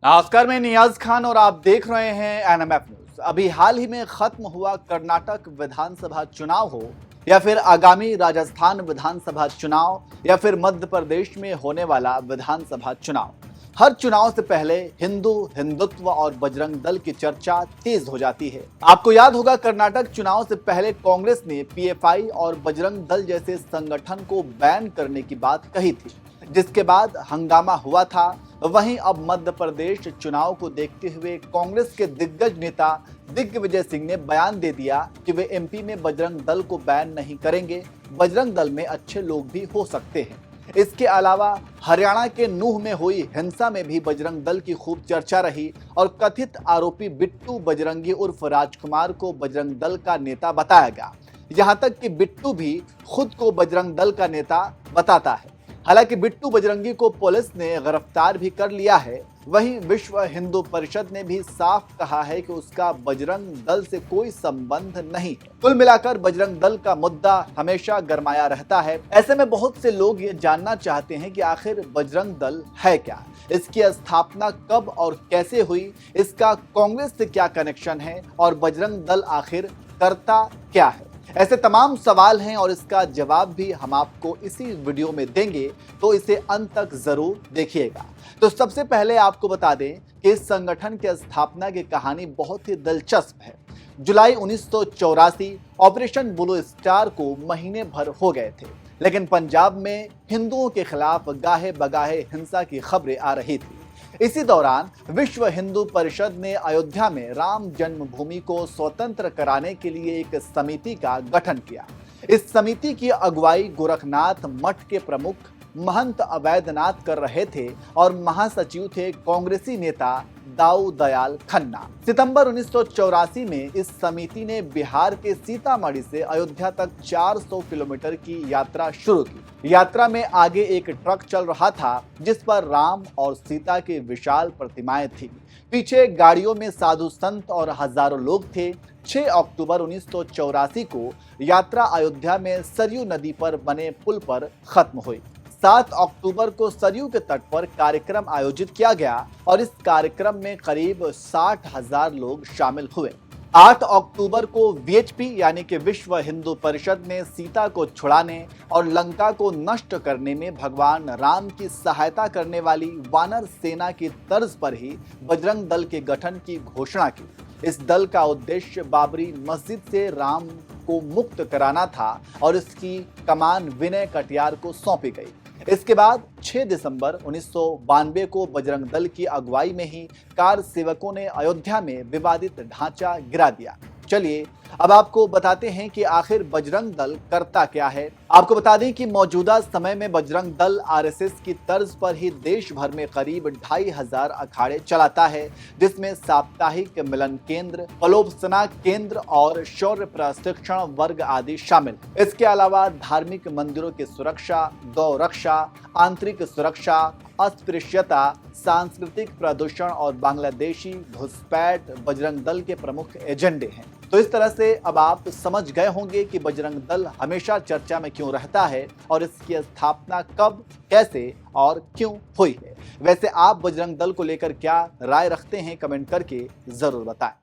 नमस्कार, मैं नियाज खान और आप देख रहे हैं एनएमएफ न्यूज। अभी हाल ही में खत्म हुआ कर्नाटक विधानसभा चुनाव हो या फिर आगामी राजस्थान विधानसभा चुनाव या फिर मध्य प्रदेश में होने वाला विधानसभा चुनाव, हर चुनाव से पहले हिंदुत्व और बजरंग दल की चर्चा तेज हो जाती है। आपको याद होगा, कर्नाटक चुनाव से पहले कांग्रेस ने पीएफआई और बजरंग दल जैसे संगठन को बैन करने की बात कही थी, जिसके बाद हंगामा हुआ था। वहीं अब मध्य प्रदेश चुनाव को देखते हुए कांग्रेस के दिग्गज नेता दिग्विजय सिंह ने बयान दे दिया कि वे एमपी में बजरंग दल को बैन नहीं करेंगे, बजरंग दल में अच्छे लोग भी हो सकते हैं। इसके अलावा हरियाणा के नूह में हुई हिंसा में भी बजरंग दल की खूब चर्चा रही और कथित आरोपी बिट्टू बजरंगी उर्फ राजकुमार को बजरंग दल का नेता बताया गया। यहां तक कि बिट्टू भी खुद को बजरंग दल का नेता बताता है। हालांकि बिट्टू बजरंगी को पुलिस ने गिरफ्तार भी कर लिया है। वहीं विश्व हिंदू परिषद ने भी साफ कहा है कि उसका बजरंग दल से कोई संबंध नहीं है। कुल मिलाकर बजरंग दल का मुद्दा हमेशा गरमाया रहता है। ऐसे में बहुत से लोग ये जानना चाहते हैं कि आखिर बजरंग दल है क्या, इसकी स्थापना कब और कैसे हुई, इसका कांग्रेस से क्या कनेक्शन है और बजरंग दल आखिर करता क्या है। ऐसे तमाम सवाल हैं और इसका जवाब भी हम आपको इसी वीडियो में देंगे, तो इसे अंत तक जरूर देखिएगा। तो सबसे पहले आपको बता दें कि इस संगठन की स्थापना की कहानी बहुत ही दिलचस्प है। जुलाई 1984 ऑपरेशन ब्लू स्टार को महीने भर हो गए थे, लेकिन पंजाब में हिंदुओं के खिलाफ गाहे बगाहे हिंसा की खबरें आ रही थी। इसी दौरान विश्व हिंदू परिषद ने अयोध्या में राम जन्मभूमि को स्वतंत्र कराने के लिए एक समिति का गठन किया। इस समिति की अगुवाई गोरखनाथ मठ के प्रमुख महंत अवैधनाथ कर रहे थे और महासचिव थे कांग्रेसी नेता दाऊ दयाल खन्ना। सितंबर 1984 में इस समिति ने बिहार के सीतामढ़ी से अयोध्या तक 400 किलोमीटर की यात्रा शुरू की। यात्रा में आगे एक ट्रक चल रहा था जिस पर राम और सीता की विशाल प्रतिमाएं थी। पीछे गाड़ियों में साधु संत और हजारों लोग थे। 6 अक्टूबर 1984 को यात्रा अयोध्या में सरयू नदी पर बने पुल पर खत्म हुई। 7 अक्टूबर को सरयू के तट पर कार्यक्रम आयोजित किया गया और इस कार्यक्रम में करीब 60,000 लोग शामिल हुए। 8 अक्टूबर को वीएचपी यानी कि विश्व हिंदू परिषद ने सीता को छुड़ाने और लंका को नष्ट करने में भगवान राम की सहायता करने वाली वानर सेना की तर्ज पर ही बजरंग दल के गठन की घोषणा की। इस दल का उद्देश्य बाबरी मस्जिद से राम को मुक्त कराना था और इसकी कमान विनय कटियार को सौंपी गई। इसके बाद 6 दिसंबर 1992 को बजरंग दल की अगुवाई में ही कार सेवकों ने अयोध्या में विवादित ढांचा गिरा दिया। चलिए अब आपको बताते हैं कि आखिर बजरंग दल करता क्या है। आपको बता दें कि मौजूदा समय में बजरंग दल आरएसएस की तर्ज पर ही देश भर में करीब 2500 अखाड़े चलाता है, जिसमें साप्ताहिक मिलन केंद्र, पलोपसना केंद्र और शौर्य प्रशिक्षण वर्ग आदि शामिल। इसके अलावा धार्मिक मंदिरों की सुरक्षा, गौ रक्षा, आंतरिक सुरक्षा, अस्पृश्यता, सांस्कृतिक प्रदूषण और बांग्लादेशी घुसपैठ बजरंग दल के प्रमुख एजेंडे हैं। तो इस तरह से अब आप समझ गए होंगे कि बजरंग दल हमेशा चर्चा में क्यों रहता है और इसकी स्थापना कब, कैसे और क्यों हुई है। वैसे आप बजरंग दल को लेकर क्या राय रखते हैं, कमेंट करके जरूर बताएं।